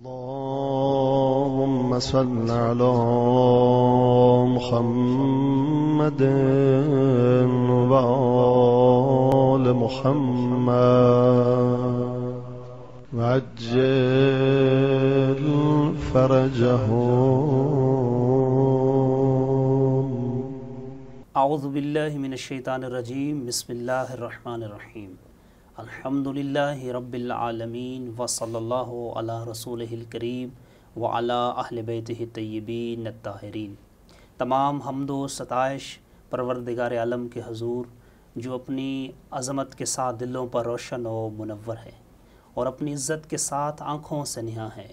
اللهم صل على محمد وآل محمد وعجل فرجهم. اعوذ باللہ من الشیطان الرجیم. بسم اللہ الرحمن الرحیم. الحمدللہ رب العالمین وصلی اللہ علی رسولہ الکریم وعلی اہل بیتہ الطیبین الطاہرین. تمام حمد و ستائش پروردگار عالم کے حضور جو اپنی عظمت کے ساتھ دلوں پر روشن و منور ہے اور اپنی عزت کے ساتھ آنکھوں سے نہاں ہے.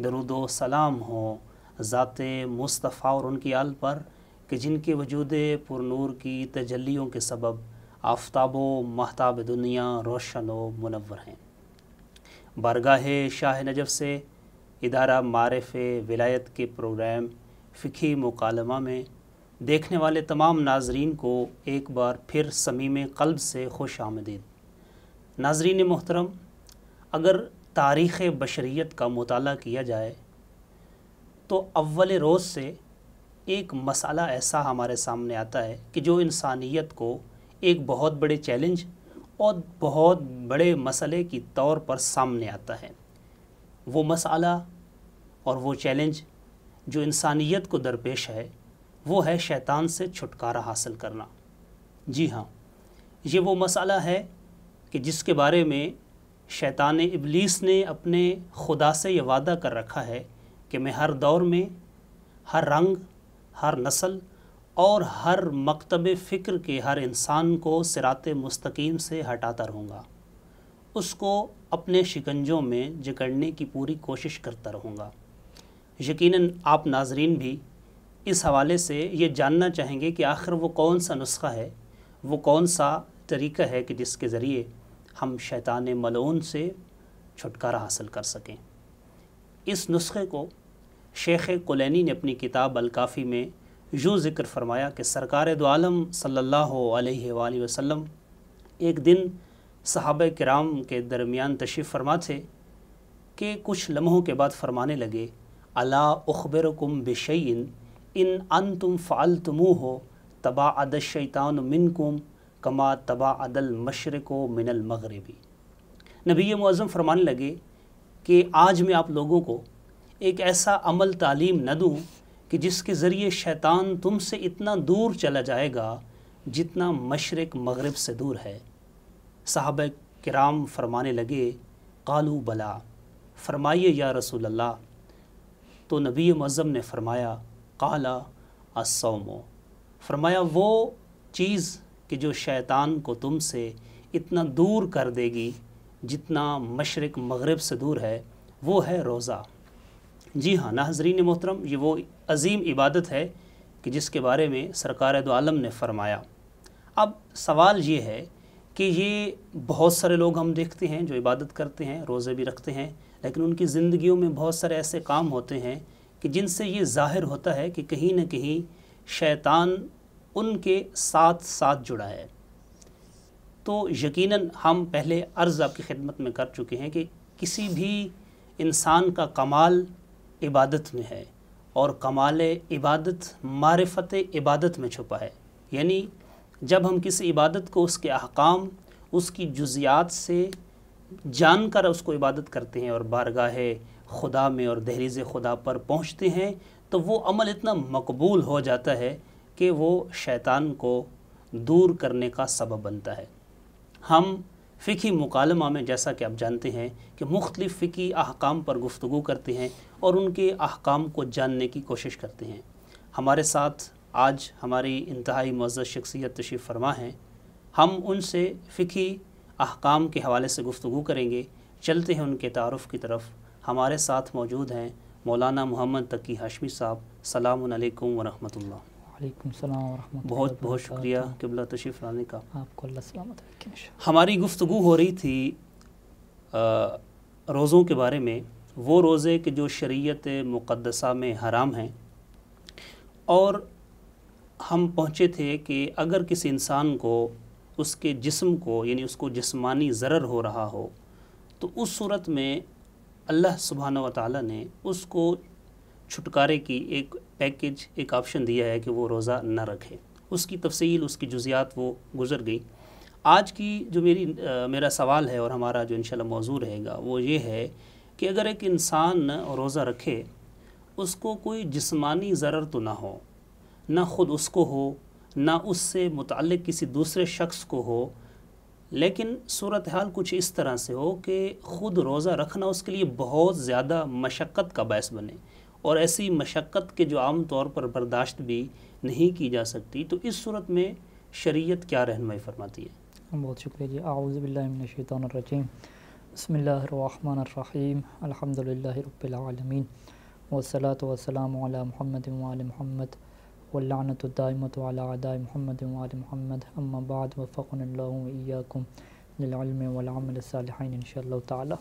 درود و سلام ہو ذات مصطفیٰ اور ان کی آل پر کہ جن کے وجود پر نور کی تجلیوں کے سبب آفتاب و مہتاب دنیا روشن و منور ہیں. بارگاہ شاہ نجف سے ادارہ معارف ولایت کے پروگرام فقہی مکالمہ میں دیکھنے والے تمام ناظرین کو ایک بار پھر صمیم قلب سے خوش آمدید. ناظرین محترم، اگر تاریخ بشریت کا مطالعہ کیا جائے تو اول روز سے ایک مسئلہ ایسا ہمارے سامنے آتا ہے کہ جو انسانیت کو ایک بہت بڑے چیلنج اور بہت بڑے مسئلے کی طور پر سامنے آتا ہے. وہ مسئلہ اور وہ چیلنج جو انسانیت کو درپیش ہے وہ ہے شیطان سے چھٹکارا حاصل کرنا. جی ہاں، یہ وہ مسئلہ ہے کہ جس کے بارے میں شیطان ابلیس نے اپنے خدا سے یہ وعدہ کر رکھا ہے کہ میں ہر دور میں، ہر رنگ، ہر نسل اور ہر مکتب فکر کے ہر انسان کو صراط مستقیم سے ہٹاتا رہوں گا، اس کو اپنے شکنجوں میں جکڑنے کی پوری کوشش کرتا رہوں گا. یقیناً آپ ناظرین بھی اس حوالے سے یہ جاننا چاہیں گے کہ آخر وہ کون سا نسخہ ہے، وہ کون سا طریقہ ہے کہ جس کے ذریعے ہم شیطان ملعون سے چھٹکارا حاصل کر سکیں. اس نسخے کو شیخ کلینی نے اپنی کتاب الکافی میں یوں ذکر فرمایا کہ سرکار دو عالم صلی اللہ علیہ وآلہ وسلم ایک دن صحابہ کرام کے درمیان تشریف فرما تھے کہ کچھ لمحوں کے بعد فرمانے لگے: الا اخبرکم بشیء ان انتم فعلتموہ تباعد الشیطان منکم کما تباعد المشرق من المغرب. نبی معظم فرمانے لگے کہ آج میں آپ لوگوں کو ایک ایسا عمل تعلیم نہ دوں کہ جس کے ذریعے شیطان تم سے اتنا دور چلا جائے گا جتنا مشرق مغرب سے دور ہے. صحابہ کرام فرمانے لگے: قالوا بلا، فرمائیے یا رسول اللہ. تو نبی معظم نے فرمایا: قال الصوم، فرمایا وہ چیز کہ جو شیطان کو تم سے اتنا دور کر دے گی جتنا مشرق مغرب سے دور ہے وہ ہے روزہ. جی ہاں ناظرین محترم، یہ وہ عظیم عبادت ہے کہ جس کے بارے میں سرکار دو عالم نے فرمایا. اب سوال یہ ہے کہ یہ بہت سارے لوگ ہم دیکھتے ہیں جو عبادت کرتے ہیں، روزے بھی رکھتے ہیں، لیکن ان کی زندگیوں میں بہت سارے ایسے کام ہوتے ہیں کہ جن سے یہ ظاہر ہوتا ہے کہ کہیں نہ کہیں شیطان ان کے ساتھ ساتھ جڑا ہے. تو یقیناً ہم پہلے عرض آپ کی خدمت میں کر چکے ہیں کہ کسی بھی انسان کا کمال عبادت میں ہے اور کمال عبادت معرفت عبادت میں چھپا ہے. یعنی جب ہم کسی عبادت کو اس کے احکام، اس کی جزیات سے جان کر اس کو عبادت کرتے ہیں اور بارگاہ خدا میں اور دہلیز خدا پر پہنچتے ہیں تو وہ عمل اتنا مقبول ہو جاتا ہے کہ وہ شیطان کو دور کرنے کا سبب بنتا ہے. ہم فقہی مکالمہ میں جیسا کہ آپ جانتے ہیں کہ مختلف فقہی احکام پر گفتگو کرتے ہیں اور ان کے احکام کو جاننے کی کوشش کرتے ہیں. ہمارے ساتھ آج ہماری انتہائی معزز شخصیت تشریف فرما ہیں. ہم ان سے فقہی احکام کے حوالے سے گفتگو کریں گے. چلتے ہیں ان کے تعارف کی طرف. ہمارے ساتھ موجود ہیں مولانا محمد تقی ہاشمی صاحب. السلام علیکم ورحمۃ اللہ. وعلیکم السلام ورحمۃ اللہ. بہت بہت شکریہ قبلہ تشریف لانے کا. آپ کو اللہ سلامت رکھے. ہماری گفتگو ہو رہی تھی روزوں کے بارے میں، وہ روزے کہ جو شریعت مقدسہ میں حرام ہیں، اور ہم پہنچے تھے کہ اگر کسی انسان کو اس کے جسم کو، یعنی اس کو جسمانی ضرر ہو رہا ہو، تو اس صورت میں اللہ سبحانہ و تعالیٰ نے اس کو چھٹکارے کی ایک پیکج، ایک آپشن دیا ہے کہ وہ روزہ نہ رکھے. اس کی تفصیل، اس کی جزیات وہ گزر گئی. آج کی جو میرا سوال ہے اور ہمارا جو انشاءاللہ موضوع رہے گا وہ یہ ہے کہ اگر ایک انسان روزہ رکھے، اس کو کوئی جسمانی ضرر تو نہ ہو، نہ خود اس کو ہو، نہ اس سے متعلق کسی دوسرے شخص کو ہو، لیکن صورتحال کچھ اس طرح سے ہو کہ خود روزہ رکھنا اس کے لیے بہت زیادہ مشقت کا باعث بنے، اور ایسی مشقت کے جو عام طور پر برداشت بھی نہیں کی جا سکتی، تو اس صورت میں شریعت کیا رہنمائی فرماتی ہے؟ بہت شکریہ جی. اعوذ باللہ من الشیطان الرجیم. بسم اللہ الرحمن الرحیم. الحمدللہ رب العالمین والصلاة والسلام علی محمد وآل محمد واللعنۃ الدائمۃ علی اعداء محمد وآل محمد. اما بعد، وفقنا اللہ وإیاکم للعلم والعمل الصالحین انشاءاللہ تعالی.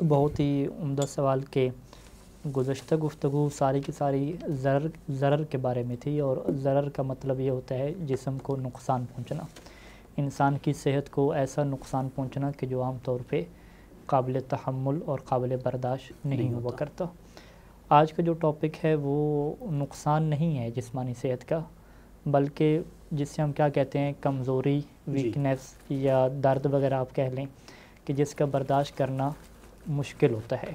بہت ہی عمدہ سوال کے گزشتہ گفتگو ساری کی ساری ضرر کے بارے میں تھی، اور ضرر کا مطلب یہ ہوتا ہے جسم کو نقصان پہنچنا، انسان کی صحت کو ایسا نقصان پہنچنا کہ جو عام طور پہ قابل تحمل اور قابل برداشت نہیں ہوا کرتا. آج کا جو ٹاپک ہے وہ نقصان نہیں ہے جسمانی صحت کا، بلکہ جس سے ہم کیا کہتے ہیں کمزوری، ویکنیس یا درد وغیرہ آپ کہہ لیں، کہ جس کا برداشت کرنا مشکل ہوتا ہے.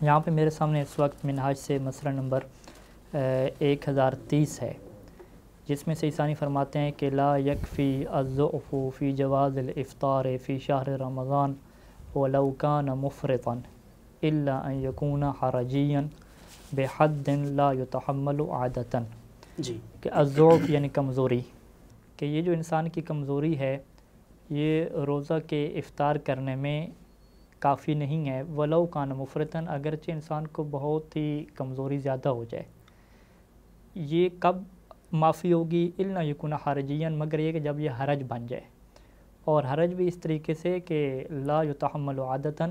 یہاں پہ میرے سامنے اس وقت منہاج سے مسئلہ نمبر 1030 ہے، جس میں سے ثانی فرماتے ہیں کہ لا یکفی الضعف فی جواز الافطار فی شہر رمضان ولو کان مفرطا الا ان یکون حرجیا بحد لا یتحمل عادتا. جی، کہ الضعف یعنی کمزوری، کہ یہ جو انسان کی کمزوری ہے یہ روزہ کے افطار کرنے میں کافی نہیں ہے. ولو کان مفرطا، اگرچہ انسان کو بہت ہی کمزوری زیادہ ہو جائے. یہ کب معافی ہوگی؟ الا یکون حرجیا، مگر یہ کہ جب یہ حرج بن جائے، اور حرج بھی اس طریقے سے کہ لا یتحمل عادتا،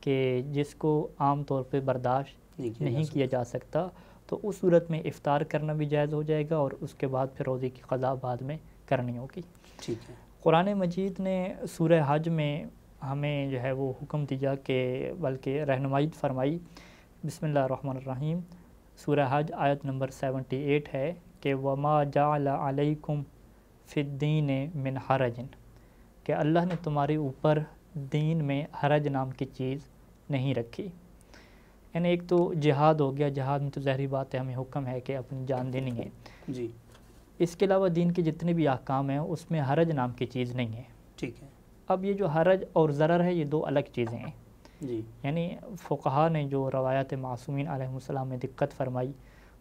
کہ جس کو عام طور پہ برداشت نہیں کیا جا سکتا، تو اس صورت میں افطار کرنا بھی جائز ہو جائے گا، اور اس کے بعد پھر روزے کی قضا بعد میں کرنی ہوگی. ٹھیک ہے. قرآن مجید نے سورہ حج میں ہمیں جو ہے وہ حکم دیا کہ بلکہ رہنمائی فرمائی. بسم اللہ الرحمن الرحیم. سورہ حج آیت نمبر 78 ہے کہ وما جعل علیکم فی الدین من حرج، کہ اللہ نے تمہارے اوپر دین میں حرج نام کی چیز نہیں رکھی. یعنی ایک تو جہاد ہو گیا، جہاد میں تو ظاہری بات ہے ہمیں حکم ہے کہ اپنی جان دینی ہے. جی. اس کے علاوہ دین کے جتنے بھی احکام ہیں اس میں حرج نام کی چیز نہیں ہے. ٹھیک ہے. اب یہ جو حرج اور ضرر ہے یہ دو الگ چیزیں ہیں. جی. یعنی فقہا نے جو روایات معصومین علیہ السلام میں دقت فرمائی،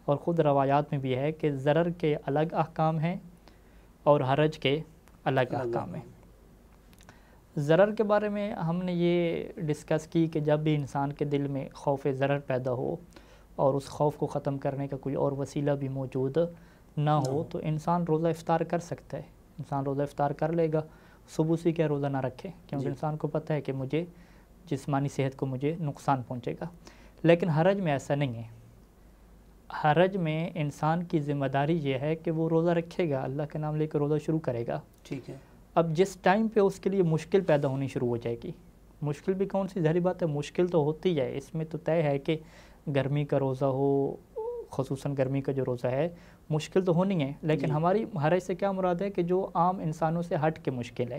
اور خود روایات میں بھی ہے کہ ضرر کے الگ احکام ہیں اور حرج کے الگ احکام ہیں. ضرر کے بارے میں ہم نے یہ ڈسکس کی کہ جب بھی انسان کے دل میں خوف ضرر پیدا ہو اور اس خوف کو ختم کرنے کا کوئی اور وسیلہ بھی موجود نہ ہو تو انسان روزہ افطار کر سکتا ہے. انسان روزہ افطار کر لے گا، صبح سے کیا روزہ نہ رکھے، کیونکہ انسان کو پتہ ہے کہ مجھے جسمانی صحت کو مجھے نقصان پہنچے گا. لیکن حرج میں ایسا نہیں ہے. حرج میں انسان کی ذمہ داری یہ ہے کہ وہ روزہ رکھے گا، اللہ کا نام لے کے روزہ شروع کرے گا. ٹھیک ہے. اب جس ٹائم پہ اس کے لیے مشکل پیدا ہونی شروع ہو جائے گی، مشکل بھی کون سی ظاہری بات ہے، مشکل تو ہوتی ہے، اس میں تو طے ہے کہ گرمی کا روزہ ہو، خصوصاً گرمی کا جو روزہ ہے مشکل تو ہونی ہے. لیکن ہماری حرج سے کیا مراد ہے کہ جو عام انسانوں سے ہٹ کے مشکل ہے،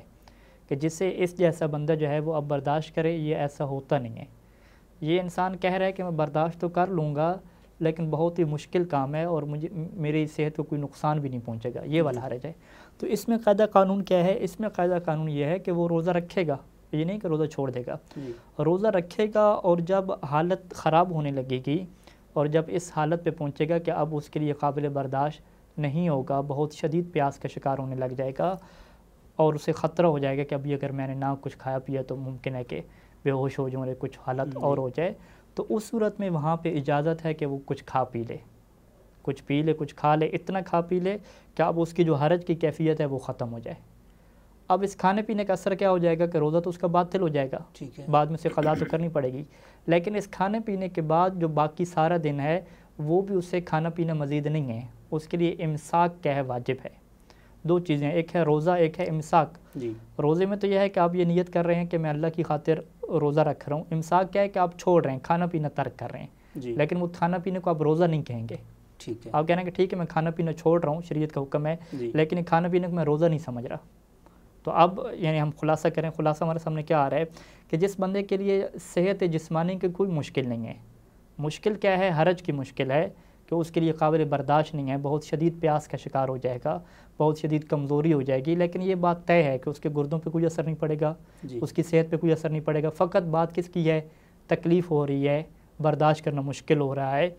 کہ جس سے اس جیسا بندہ جو ہے وہ اب برداشت کرے. یہ ایسا ہوتا نہیں ہے. یہ انسان کہہ رہا ہے کہ میں برداشت تو کر لوں گا لیکن بہت ہی مشکل کام ہے اور مجھے میری صحت کو کوئی نقصان بھی نہیں پہنچے گا، یہ والا حرج ہے. تو اس میں قاعدہ قانون کیا ہے؟ اس میں قاعدہ قانون یہ ہے کہ وہ روزہ رکھے گا، یہ نہیں کہ روزہ چھوڑ دے گا. روزہ رکھے گا، اور جب حالت خراب ہونے لگے گی اور جب اس حالت پہ پہنچے گا کہ اب اس کے لیے قابل برداشت نہیں ہوگا، بہت شدید پیاس کا شکار ہونے لگ جائے گا اور اسے خطرہ ہو جائے گا کہ ابھی اگر میں نے نہ کچھ کھایا پیا تو ممکن ہے کہ بے ہوش ہو جاؤں، کچھ حالت اور ہو جائے، تو اس صورت میں وہاں پہ اجازت ہے کہ وہ کچھ کھا پی لے، کچھ پی لے، کچھ کھا لے، اتنا کھا پی لے کہ اب اس کی جو حرج کی کیفیت ہے وہ ختم ہو جائے. اب اس کھانے پینے کا اثر کیا ہو جائے گا کہ روزہ تو اس کا باطل ہو جائے گا، بعد میں سے قضا تو کرنی پڑے گی. لیکن اس کھانے پینے کے بعد جو باقی سارا دن ہے وہ بھی اسے کھانا پینا مزید نہیں ہے، اس کے لیے امساک کیا ہے، واجب ہے. دو چیزیں، ایک ہے روزہ، ایک ہے امساک. روزے میں تو یہ ہے کہ آپ یہ نیت کر رہے ہیں کہ میں اللہ کی خاطر روزہ رکھ رہا ہوں. امساک کیا ہے کہ آپ چھوڑ رہے ہیں, کھانا پینا ترک کر رہے ہیں, جی لیکن وہ کھانا پینے کو آپ روزہ نہیں کہیں گے. ٹھیک ہے. آپ کہہ رہے ہیں کہ ٹھیک ہے میں کھانا پینا چھوڑ رہا ہوں, شریعت کا حکم ہے, جی لیکن یہ کھانا پینے کو میں روزہ نہیں سمجھ رہا. تو اب یعنی ہم خلاصہ کریں, خلاصہ ہمارے سامنے کیا آ رہا ہے کہ جس بندے کے لیے صحت جسمانی کی کوئی مشکل نہیں ہے, مشکل کیا ہے, حرج کی مشکل ہے کہ اس کے لیے قابل برداشت نہیں ہے, بہت شدید پیاس کا شکار ہو جائے گا, بہت شدید کمزوری ہو جائے گی, لیکن یہ بات طے ہے کہ اس کے گردوں پہ کوئی اثر نہیں پڑے گا, جی اس کی صحت پہ کوئی اثر نہیں پڑے گا. فقط بات کس کی ہے, تکلیف ہو رہی ہے, برداشت کرنا مشکل ہو رہا ہے,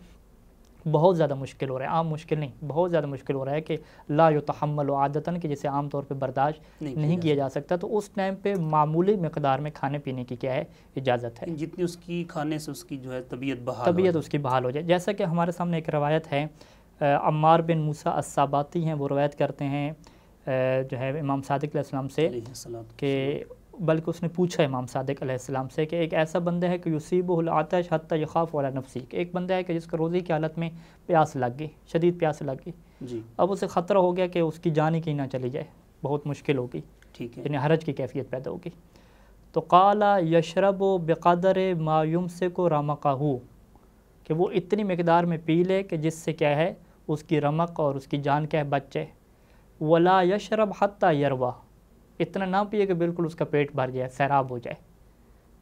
بہت زیادہ مشکل ہو رہا ہے, عام مشکل نہیں, بہت زیادہ مشکل ہو رہا ہے کہ لا یتحمل عادتاً, کہ جسے عام طور پہ برداشت نہیں کیا جا سکتا. تو اس ٹائم پہ معمولی مقدار میں کھانے پینے کی کیا ہے, اجازت ہے, جتنی اس کی کھانے سے اس کی جو ہے طبیعت بحال طبیعت اس کی بحال ہو جائے. جیسا کہ ہمارے سامنے ایک روایت ہے, عمار بن موسیٰ الساباتی ہیں, وہ روایت کرتے ہیں جو ہے امام صادق علیہ السلام سے, کہ بلکہ اس نے پوچھا امام صادق علیہ السلام سے کہ ایک ایسا بندہ ہے کہ یصیبہ العطش حتی یخاف علی نفسی, کہ ایک بندہ ہے کہ جس کو روزے کی حالت میں پیاس لگ گئی, شدید پیاس لگ گئی, جی اب اسے خطرہ ہو گیا کہ اس کی جان ہی کہیں نہ چلی جائے, بہت مشکل ہوگی, ٹھیک ہے. یعنی حرج کی کیفیت پیدا ہوگی. تو قال یشرب بقدر ما یمسک رمقہ, کہ وہ اتنی مقدار میں پی لے کہ جس سے کیا ہے, اس کی رمق اور اس کی جان کیا ہے, بچ جائے. ولا یشرب حتی یروا, اتنا نہ پیے کہ بالکل اس کا پیٹ بھر جائے, سیراب ہو جائے,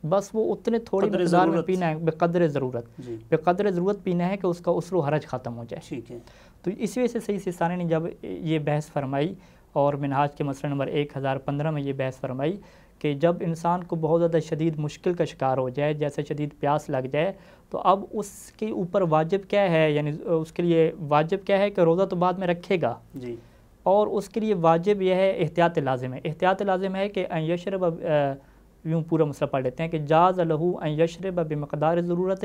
بس وہ اتنے تھوڑی مقدار میں پینا ہے, بقدر ضرورت, جی بقدر ضرورت پینا ہے کہ اس کا عسر و حرج ختم ہو جائے. ٹھیک ہے. تو اسی وجہ سے صحیح سستانی نے جب یہ بحث فرمائی, اور منہاج کے مسئلہ نمبر 1015 میں یہ بحث فرمائی کہ جب انسان کو بہت زیادہ شدید مشکل کا شکار ہو جائے, جیسے شدید پیاس لگ جائے, تو اب اس کے اوپر واجب کیا ہے, یعنی اس کے لیے واجب کیا ہے کہ روزہ تو بعد میں رکھے گا, جی اور اس کے لیے واجب یہ ہے, احتیاط لازم ہے. احتیاط لازم ہے کہ ان یشرب, یوں پورا مسئلہ پڑھ لیتے ہیں کہ جاز لہو ان یشرب بمقدار ضرورت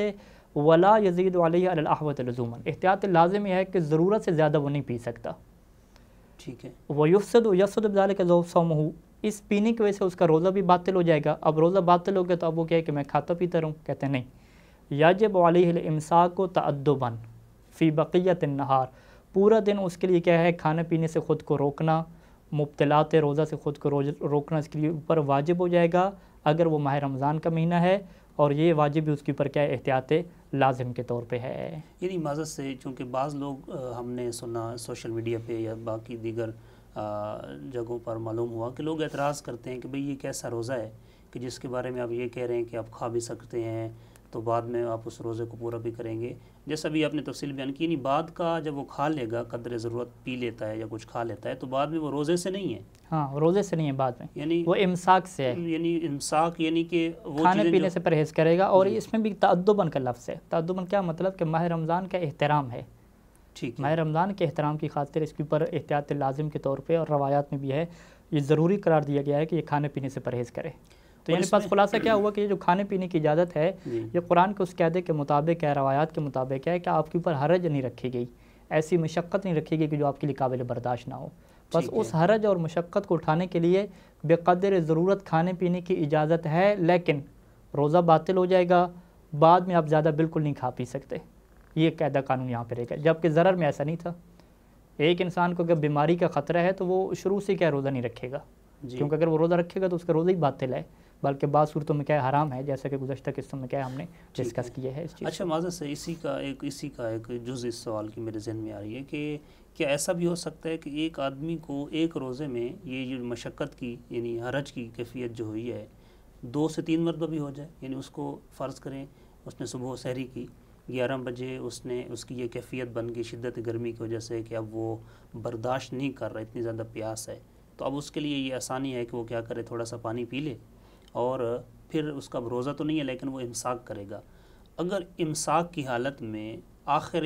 ولا یزید علیہ علی الاحوط لزوما. احتیاط لازم یہ ہے کہ ضرورت سے زیادہ وہ نہیں پی سکتا. ٹھیک ہے. یفسد بذلک صومہ, اس پینے کی وجہ سے اس کا روزہ بھی باطل ہو جائے گا. اب روزہ باطل ہو گیا تو اب وہ کہے کہ میں کھاتا پیتا رہوں, کہتے ہیں نہیں, یجب علیہ الامساک تأدبا فی بقیت النہار, پورا دن اس کے لیے کیا ہے, کھانے پینے سے خود کو روکنا, مبتلات روزہ سے خود کو روکنا اس کے لیے اوپر واجب ہو جائے گا اگر وہ ماہ رمضان کا مہینہ ہے, اور یہ واجب بھی اس کے اوپر کیا ہے, احتیاط لازم کے طور پہ ہے. یعنی معذرت سے, چونکہ بعض لوگ ہم نے سنا سوشل میڈیا پہ یا باقی دیگر جگہوں پر معلوم ہوا کہ لوگ اعتراض کرتے ہیں کہ بھئی یہ کیسا روزہ ہے کہ جس کے بارے میں آپ یہ کہہ رہے ہیں کہ آپ کھا بھی سکتے ہیں, تو بعد میں آپ اس روزے کو پورا بھی کریں گے. جیسا بھی آپ نے تفصیل بیان کی, یعنی بعد کا جب وہ کھا لے گا, قدر ضرورت پی لیتا ہے یا کچھ کھا لیتا ہے, تو بعد میں وہ روزے سے نہیں ہے. ہاں, روزے سے نہیں ہے بعد میں, یعنی وہ امساک سے ہے, یعنی امساک, یعنی کہ وہ کھانے پینے سے پرہیز کرے گا. اور اس میں بھی تأدباً کا لفظ ہے. تأدباً کیا مطلب کہ ماہ رمضان کا احترام ہے, ٹھیک ہے, ماہ رمضان کے احترام کی خاطر اس کے اوپر احتیاط لازم کے طور پہ, اور روایات میں بھی ہے, یہ ضروری قرار دیا گیا ہے کہ یہ کھانے پینے سے پرہیز کرے. تو یعنی پس خلاصہ کیا ہوا کہ یہ جو کھانے پینے کی اجازت ہے, یہ قرآن کے اس قاعدے کے مطابق ہے, روایات کے مطابق ہے کہ آپ کے اوپر حرج نہیں رکھی گئی, ایسی مشقت نہیں رکھی گئی کہ جو آپ کے لیے قابل برداشت نہ ہو. بس اس حرج اور مشقت کو اٹھانے کے لیے بے قدر ضرورت کھانے پینے کی اجازت ہے, لیکن روزہ باطل ہو جائے گا, بعد میں آپ زیادہ بالکل نہیں کھا پی سکتے. یہ قاعدہ قانون یہاں پہ رہے گا, جبکہ ضرر میں ایسا نہیں تھا. ایک انسان کو اگر بیماری کا خطرہ ہے تو وہ شروع سے کیا روزہ نہیں رکھے گا, کیونکہ اگر وہ روزہ رکھے گا تو اس کا روزہ ہی باطل ہے, بلکہ بعض صورتوں میں کیا ہے, حرام ہے, جیسا کہ گزشتہ قسطوں میں کیا ہم نے ڈسکس کیا ہے اس چیز. اچھا, معذرت سے اسی کا ایک جز اس سوال کی میرے ذہن میں آ رہی ہے کہ کیا ایسا بھی ہو سکتا ہے کہ ایک آدمی کو ایک روزے میں یہ جو مشقت کی, یعنی حرج کی کیفیت جو ہوئی ہے, 2 سے 3 مرتبہ بھی ہو جائے. یعنی اس کو فرض کریں اس نے صبح سحری کی, 11 بجے اس کی یہ کیفیت بن گئی شدت گرمی کی وجہ سے کہ اب وہ برداشت نہیں کر رہا, اتنی زیادہ پیاس ہے, تو اب اس کے لیے یہ آسانی ہے کہ وہ کیا کرے, تھوڑا سا پانی پی لے, اور پھر اس کا روزہ تو نہیں ہے لیکن وہ امساک کرے گا. اگر امساک کی حالت میں آخر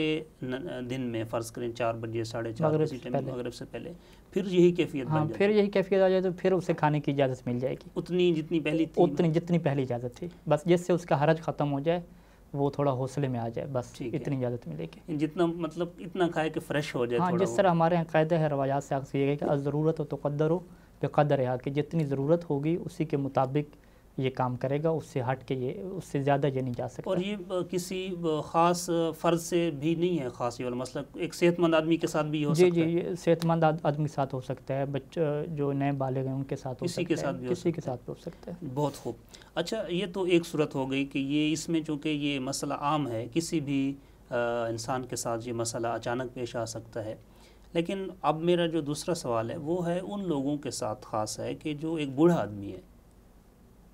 دن میں فرض کریں 4 بجے 4:30 بجے مغرب سے پہلے پھر یہی کیفیت بن جائے, پھر یہی کیفیت آ جائے تو پھر اسے کھانے کی اجازت مل جائے گی, اتنی جتنی پہلی تھی, جتنی پہلی اجازت تھی, بس جس سے اس کا حرج ختم ہو جائے, وہ تھوڑا حوصلے میں آ جائے, بس اتنی اجازت ملے گی. جتنا مطلب اتنا کھائے کہ فریش ہو جائے. ہاں, جس طرح ہمارے یہاں قاعدہ ہے, روایات سے اخذ کیا گیا کہ الضرورت تقدر بقدرها, کہ جتنی ضرورت ہوگی اسی کے مطابق یہ کام کرے گا، اس سے ہٹ کے یہ اس سے زیادہ یہ نہیں جا سکتا۔ اور یہ کسی خاص فرد سے بھی نہیں ہے خاص یہ والا مسئلہ، ایک صحت مند آدمی کے ساتھ بھی ہو سکتا ہے؟ جی یہ صحت مند آدمی کے ساتھ ہو سکتا ہے، بچہ جو نئے بالغ ہیں ان کے ساتھ ہو سکتا ہے، کسی کے ساتھ بھی ہو سکتا ہے۔ بہت خوب۔ اچھا یہ تو ایک صورت ہو گئی کہ یہ اس میں چونکہ یہ مسئلہ عام ہے، کسی بھی انسان کے ساتھ یہ مسئلہ اچانک پیش آ سکتا ہے، لیکن اب میرا جو دوسرا سوال ہے وہ ہے ان لوگوں کے ساتھ خاص ہے کہ جو ایک بوڑھا آدمی ہے۔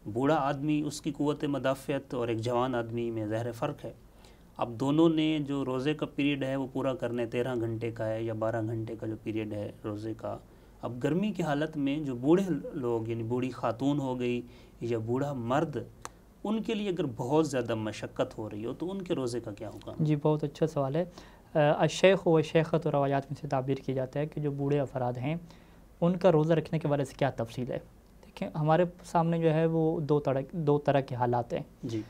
بوڑھا آدمی، اس کی قوت مدافعت اور ایک جوان آدمی میں ظاہر فرق ہے۔ اب دونوں نے جو روزے کا پیریڈ ہے وہ پورا کرنے 13 گھنٹے کا ہے یا 12 گھنٹے کا جو پیریڈ ہے روزے کا، اب گرمی کی حالت میں جو بوڑھے لوگ یعنی بوڑھی خاتون ہو گئی یا بوڑھا مرد، ان کے لیے اگر بہت زیادہ مشقت ہو رہی ہو تو ان کے روزے کا کیا ہوگا؟ جی بہت اچھا سوال ہے۔ الشیخ و شیخت و روایات میں سے تعبیر کی جاتا ہے کہ جو بوڑھے افراد ہیں ان کا روزہ رکھنے کے بارے سے کیا تفصیل ہے۔ دیکھیں ہمارے سامنے جو ہے وہ دو طرح کے حالات ہیں۔ جی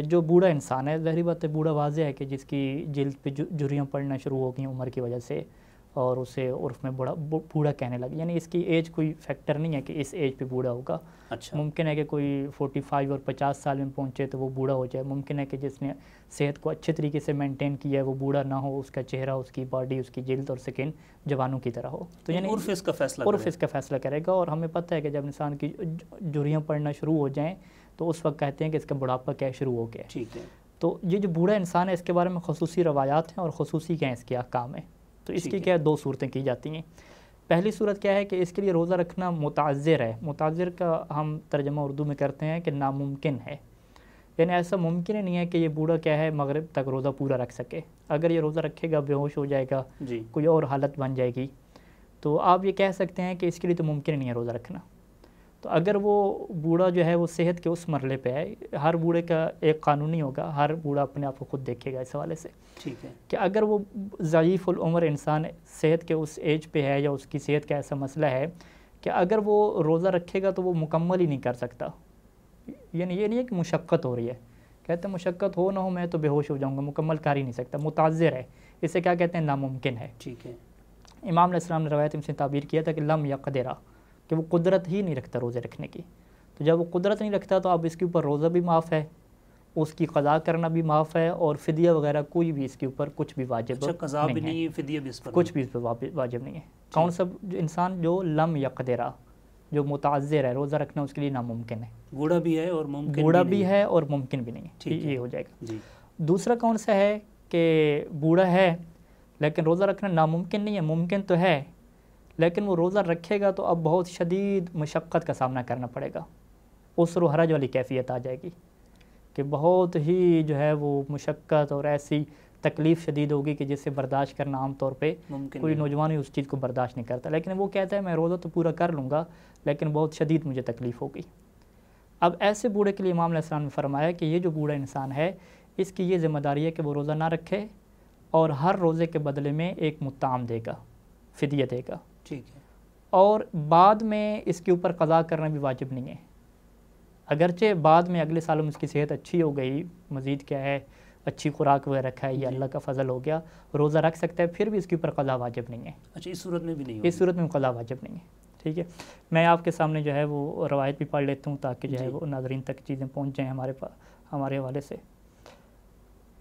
جو بوڑھا انسان ہے، ظاہری بات ہے بوڑھا واضح ہے کہ جس کی جلد پہ جھریاں پڑنا شروع ہو گئی ہیں عمر کی وجہ سے، اور اسے عرف میں بوڑھا کہنے لگے، یعنی اس کی ایج کوئی فیکٹر نہیں ہے کہ اس ایج پہ بوڑھا ہوگا۔ اچھا، ممکن ہے کہ کوئی 45 اور 50 سال میں پہنچے تو وہ بوڑھا ہو جائے، ممکن ہے کہ جس نے صحت کو اچھے طریقے سے مینٹین کیا ہے وہ بوڑھا نہ ہو، اس کا چہرہ، اس کی باڈی، اس کی جلد اور سکن جوانوں کی طرح ہو۔ تو یعنی عرف اس کا فیصلہ عرف اس کا فیصلہ کرے گا، اور ہمیں پتہ ہے کہ جب انسان کی جھریاں پڑنا شروع ہو جائیں تو اس وقت کہتے ہیں کہ اس کا بڑھاپا کیا شروع ہو گیا ہے۔ ٹھیک ہے۔ تو یہ جو بوڑھا انسان ہے اس کے بارے میں خصوصی روایات ہیں اور خصوصی کیا ہیں اس کے احکام ہیں۔ تو اس کی کیا دو صورتیں کی جاتی ہیں۔ پہلی صورت کیا ہے کہ اس کے لیے روزہ رکھنا متعذر ہے۔ متعذر کا ہم ترجمہ اردو میں کرتے ہیں کہ ناممکن ہے، یعنی ایسا ممکن ہی نہیں ہے کہ یہ بوڑھا کیا ہے مغرب تک روزہ پورا رکھ سکے۔ اگر یہ روزہ رکھے گا بے ہوش ہو جائے گا، جی، کوئی اور حالت بن جائے گی، تو آپ یہ کہہ سکتے ہیں کہ اس کے لیے تو ممکن ہی نہیں ہے روزہ رکھنا۔ تو اگر وہ بوڑھا جو ہے وہ صحت کے اس مرحلے پہ ہے، ہر بوڑھے کا ایک قانون نہیں ہوگا، ہر بوڑھا اپنے آپ کو خود دیکھے گا اس حوالے سے ٹھیک ہے کہ اگر وہ ضعیف العمر انسان صحت کے اس ایج پہ ہے یا اس کی صحت کا ایسا مسئلہ ہے کہ اگر وہ روزہ رکھے گا تو وہ مکمل ہی نہیں کر سکتا، یعنی یہ نہیں ہے کہ مشقت ہو رہی ہے، کہتے ہیں مشقت ہو نہ ہو میں تو بے ہوش ہو جاؤں گا، مکمل کر ہی نہیں سکتا، متعذر ہے، اسے کیا کہتے ہیں ناممکن ہے۔ ٹھیک ہے۔ امام علیہ السلام نے روایت میں سے تعبیر کیا تھا کہ لم یقدرہ، کہ وہ قدرت ہی نہیں رکھتا روزے رکھنے کی۔ تو جب وہ قدرت نہیں رکھتا تو اب اس کے اوپر روزہ بھی معاف ہے، اس کی قضا کرنا بھی معاف ہے، اور فدیہ وغیرہ کوئی بھی اس کے اوپر کچھ بھی واجب قضا بھی نہیں ہے، فدیہ بھی اس پر کچھ بھی اس پہ واجب نہیں ہے۔ کون سا انسان جو لم یقدرہ، جو متعذر ہے، روزہ رکھنا اس کے لیے ناممکن ہے، بوڑھا بھی ہے اور ممکن بوڑھا بھی ہے اور ممکن بھی نہیں ہے، یہ ہو جائے گا۔ دوسرا کون سا ہے کہ بوڑھا ہے لیکن روزہ رکھنا ناممکن نہیں ہے، ممکن تو ہے لیکن وہ روزہ رکھے گا تو اب بہت شدید مشقت کا سامنا کرنا پڑے گا، عسر و حرج والی کیفیت آ جائے گی کہ بہت ہی جو ہے وہ مشقت اور ایسی تکلیف شدید ہوگی کہ جس سے برداشت کرنا عام طور پہ کوئی نوجوان ہی اس چیز کو برداشت نہیں کرتا، لیکن وہ کہتا ہے میں روزہ تو پورا کر لوں گا لیکن بہت شدید مجھے تکلیف ہوگی۔ اب ایسے بوڑھے کے لیے امام علیہ السلام نے فرمایا کہ یہ جو بوڑھا انسان ہے اس کی یہ ذمہ داری ہے کہ وہ روزہ نہ رکھے اور ہر روزے کے بدلے میں ایک مطعم دے گا، فدیہ دے گا، ٹھیک ہے، اور بعد میں اس کے اوپر قضا کرنا بھی واجب نہیں ہے۔ اگرچہ بعد میں اگلے سالوں میں اس کی صحت اچھی ہو گئی، مزید کیا ہے اچھی خوراک وغیرہ رکھا ہے، یہ اللہ کا فضل ہو گیا، روزہ رکھ سکتا ہے، پھر بھی اس کے اوپر قضا واجب نہیں ہے۔ اچھا، اس صورت میں بھی نہیں ہوگی؟ اس صورت میں قضا واجب نہیں ہے۔ ٹھیک ہے، میں آپ کے سامنے جو ہے وہ روایت بھی پڑھ لیتا ہوں تاکہ جو ہے وہ ناظرین تک چیزیں پہنچ جائیں ہمارے حوالے سے۔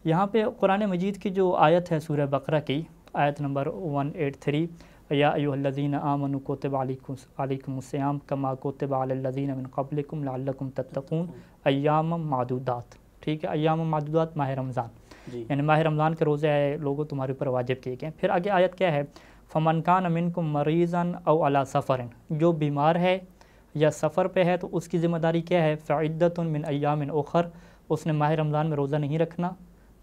یہاں پہ قرآن مجید کی جو آیت ہے سورہ بقرہ کی آیت نمبر 183، یا ایھا الذین آمنوا کتب علیکم الصیام کما کتب علی الذین من قبلکم لعلکم تتقون ایام معدودات۔ ٹھیک ہے، ایام معدودات ماہ رمضان، یعنی ماہ رمضان کے روزے لوگوں تمہارے اوپر واجب کیے گئے۔ پھر آگے آیت کیا ہے، فمن کان منکم مریضا او علی سفر، جو بیمار ہے یا سفر پہ ہے تو اس کی ذمہ داری کیا ہے، فعدۃ من ایام اخر، اس نے ماہ رمضان میں روزہ نہیں رکھنا،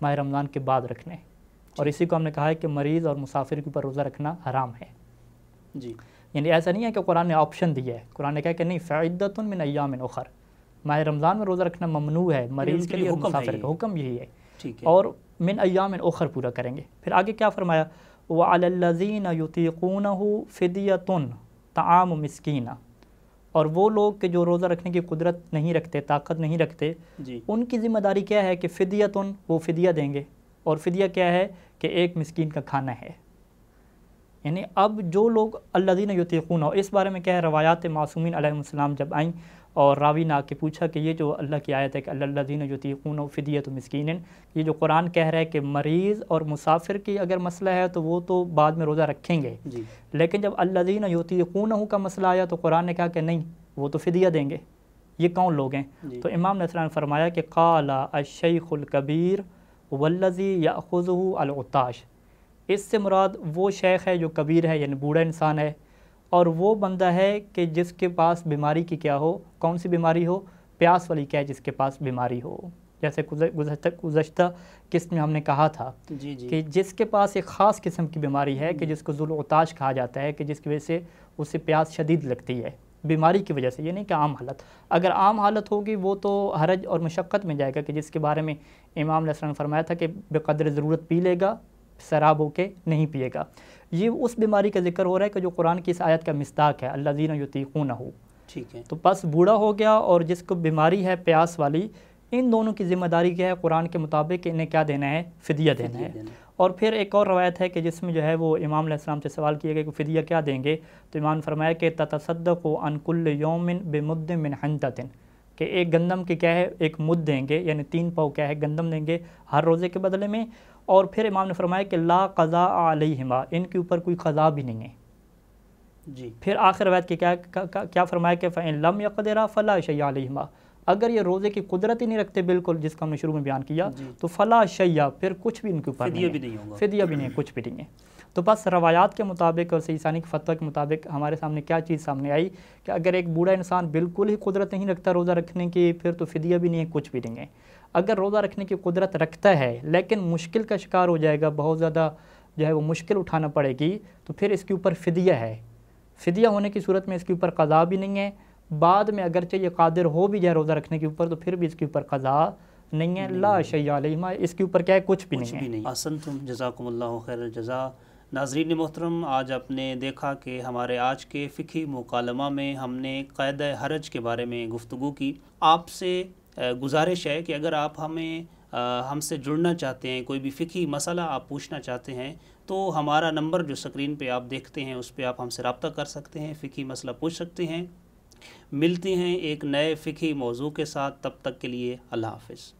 ماہ رمضان کے بعد رکھنے، اور اسی کو ہم نے کہا ہے کہ مریض اور مسافر کے اوپر روزہ رکھنا حرام ہے۔ جی، یعنی ایسا نہیں ہے کہ قرآن نے آپشن دیا ہے، قرآن نے کہا کہ نہیں فعدۃ من ایام اخر، ماہ رمضان میں روزہ رکھنا ممنوع ہے مریض کے لیے اور مسافر کا، حکم یہی ہے، اور من ایام اخر پورا کریں گے۔ پھر آگے کیا فرمایا، وعلی الذین یطیقونہ فدیۃ طعام مسکین، اور وہ لوگ کہ جو روزہ رکھنے کی قدرت نہیں رکھتے، طاقت نہیں رکھتے، ان کی ذمہ داری کیا ہے کہ فدیۃ، وہ فدیہ دیں گے، اور فدیہ کیا ہے کہ ایک مسکین کا کھانا ہے۔ یعنی اب جو لوگ الذین یطیقون، اس بارے میں کیا ہے روایات معصومین علیہ السلام جب آئیں اور راوی نے آ کے پوچھا کہ یہ جو اللہ کی آیت ہے کہ الذین یطیقون فدیۃ مسکین، یہ جو قرآن کہہ رہا ہے کہ مریض اور مسافر کی اگر مسئلہ ہے تو وہ تو بعد میں روزہ رکھیں گے، لیکن جب الذین یطیقونہ کا مسئلہ آیا تو قرآن نے کہا کہ نہیں، وہ تو فدیہ دیں گے۔ یہ کون لوگ ہیں؟ تو امام علیہ السلام نے فرمایا کہ قال الشیخ الکبیر والذی یأخذہ العطاش، اس سے مراد وہ شیخ ہے جو کبیر ہے یعنی بوڑھا انسان ہے، اور وہ بندہ ہے کہ جس کے پاس بیماری کی کیا ہو، کون سی بیماری ہو؟ پیاس والی کیا ہے جس کے پاس بیماری ہو، جیسے گزشتہ قسط میں ہم نے کہا تھا کہ جس کے پاس ایک خاص قسم کی بیماری ہے کہ جس کو ذوالعطاش کہا جاتا ہے، کہ جس کی وجہ سے اسے پیاس شدید لگتی ہے بیماری کی وجہ سے، یہ نہیں کہ عام حالت۔ اگر عام حالت ہوگی وہ تو حرج اور مشقت میں جائے گا، کہ جس کے بارے میں امام علیہ السلام نے فرمایا تھا کہ بقدر ضرورت پی لے گا، سراب ہو کے نہیں پیے گا۔ یہ اس بیماری کا ذکر ہو رہا ہے کہ جو قرآن کی اس آیت کا مصداق ہے، الذین یطیقونہ، ٹھیک ہے۔ تو بس بوڑھا ہو گیا اور جس کو بیماری ہے پیاس والی، ان دونوں کی ذمہ داری کیا ہے قرآن کے مطابق کہ انہیں کیا دینا ہے؟ فدیہ دینا ہے۔ اور پھر ایک اور روایت ہے کہ جس میں جو ہے وہ امام علیہ السلام سے سوال کیا گیا کہ فدیہ کیا دیں گے، تو امام نے فرمایا کہ تتصدقوا عن کل یوم بمد من حنطۃ، کہ ایک گندم کی کیا ہے ایک مد دیں گے، یعنی 3 پاؤ کیا ہے گندم دیں گے ہر روزے کے بدلے میں۔ اور پھر امام نے فرمایا کہ لا قضاء علیہما، ان کے اوپر کوئی قضا بھی نہیں ہے۔ پھر آخر روایت کی کیا فرمایا کہ فإن لم يقدرا فلا شیء علیہما، اگر یہ روزے کی قدرت ہی نہیں رکھتے بالکل، جس کا ہم نے شروع میں بیان کیا، تو فلا شیء، پھر کچھ بھی ان کے اوپر فدیہ بھی نہیں ہوگا، فدیہ بھی نہیں ہے، کچھ بھی نہیں ہے۔ تو بس روایات کے مطابق اور صحیح ثانی کے فتویٰ کے مطابق ہمارے سامنے کیا چیز سامنے آئی کہ اگر ایک بوڑھا انسان بالکل ہی قدرت نہیں رکھتا روزہ رکھنے کی، پھر تو فدیہ بھی نہیں ہے، کچھ بھی نہیں ہے۔ اگر روزہ رکھنے کی قدرت رکھتا ہے لیکن مشکل کا شکار ہو جائے گا، بہت زیادہ جو ہے وہ مشکل اٹھانا پڑے گی، تو پھر اس کے اوپر فدیہ ہے۔ فدیہ ہونے کی صورت میں اس کے اوپر قضا بھی نہیں ہے، بعد میں اگرچہ یہ قادر ہو بھی جائے روزہ رکھنے کے اوپر تو پھر بھی اس کے اوپر قضا نہیں ہے، لا شیء علیہما، اس کے اوپر کیا ہے کچھ بھی نہیں ہے۔ احسنتم، جزاکم اللہ خیر الجزا۔ ناظرین محترم، آج آپ نے دیکھا کہ ہمارے آج کے فقہی مکالمہ میں ہم نے قاعدہ حرج کے بارے میں گفتگو کی۔ آپ سے گزارش ہے کہ اگر آپ ہم سے جڑنا چاہتے ہیں، کوئی بھی فقہی مسئلہ آپ پوچھنا چاہتے ہیں، تو ہمارا نمبر جو سکرین پہ آپ دیکھتے ہیں اس پہ آپ ہم سے رابطہ کر سکتے ہیں، فقہی مسئلہ پوچھ سکتے ہیں۔ ملتے ہیں ایک نئے فقہی موضوع کے ساتھ، تب تک کے لیے اللہ حافظ۔